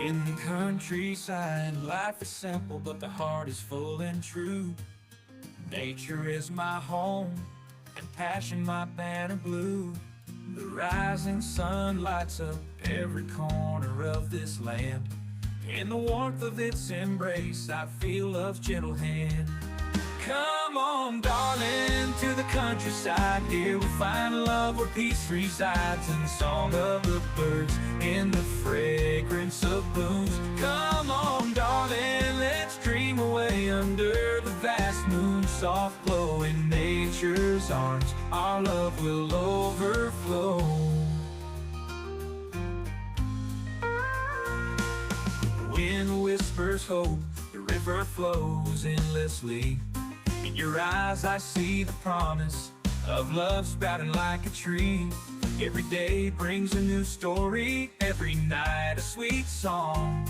In the countryside, life is simple, but the heart is full and true. Nature is my home, and passion my banner blue. The rising sun lights up every corner of this land. In the warmth of its embrace, I feel love's gentle hand. Come on, darling, to the countryside. Here we find love where peace resides, in the song of the birds, in the fragrance of blooms. Come on, darling, let's dream away under the vast moon's soft glow. In nature's arms, our love will overflow. The wind whispers hope, the river flows endlessly. In your eyes I see the promise of love sprouting like a tree. Every day brings a new story, every night a sweet song.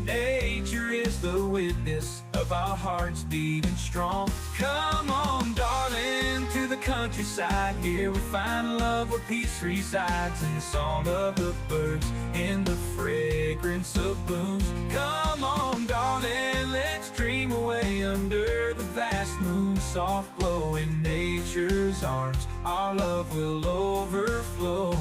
Nature is the witness of our hearts beating strong. Come on, darling, to the countryside. Here we find love where peace resides, in the song of the birds, in the fragrance of blooms. Come on, darling, let's dream away under the vast moon's soft glow. In nature's arms, our love will overflow.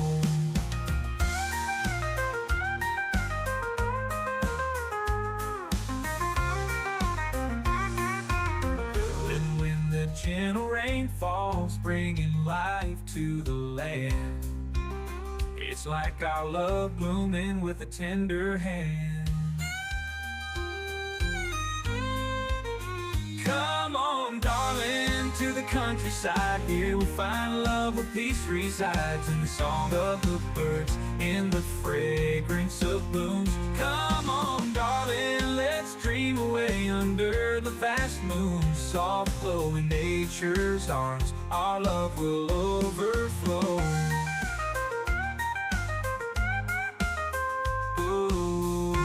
Gentle rain falls, bringing life to the land. It's like our love blooming with a tender hand. Come on, darling, to the countryside. Here we find love where peace resides, in the song of the birds, in the fragrance of blooms. Come on, darling, let's dream away under the vast moon's soft glow. In nature's arms, our love will overflow. Ooh.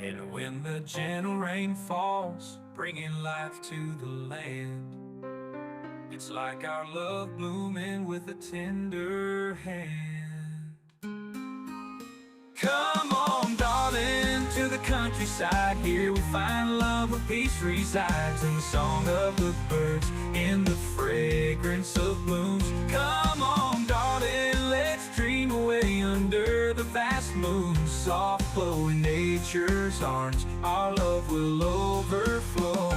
And when the gentle rain falls, bringing life to the land, it's like our love blooming with a tender hand. Come on, darling, to the countryside. Here we find love where peace resides, in the song of the birds, in the fragrance of blooms. Come on, darling, let's dream away under the vast moon's soft glow. In nature's arms, our love will overflow.